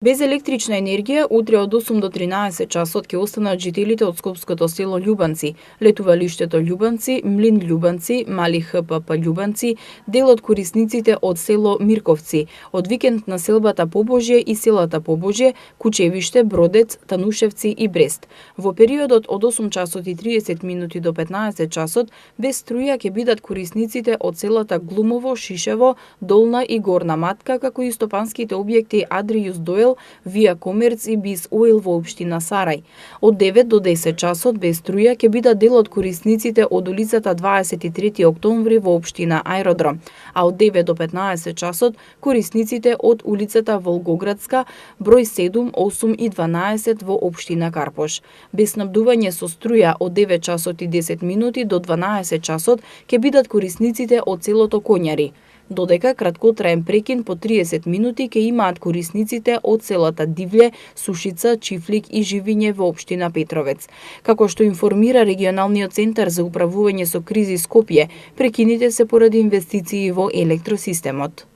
Без електрична енергија, утре од 8 до 13 часот ќе останат жителите од скопското село Љубанци, летувалиштето Љубанци, млин Љубанци, мали ХПП Љубанци, дел од корисниците од село Мирковци, од викенд населбата Побожје и селата Побожје, Кучевиште, Бродец, Танушевци и Брест. Во периодот од 8 часот и 30 минути до 15 часот без струја ќе бидат корисниците од селата Глумово, Шишево, Долна и Горна Матка, како и стопанските објекти Адријус Доел, Вија Комерц и Бис Оил во општина Сарај. Од 9 до 10 часот без струја ќе бидат дел од корисниците од улицата 23 октомври во општина Аеродром, а од 9 до 15 часот корисниците од улицата Волгоградска, број 7, 8 и 12 во општина Карпош. Без снабдување со струја од 9 часот и 10 минути до 12 часот ќе бидат корисниците од селото Коњари, додека краткотраен прекин по 30 минути ќе имаат корисниците од селата Дивле, Сушица, Чифлик и Живиње во општина Петровец. Како што информира регионалниот центар за управување со кризи Скопје, прекините се поради инвестиции во електросистемот.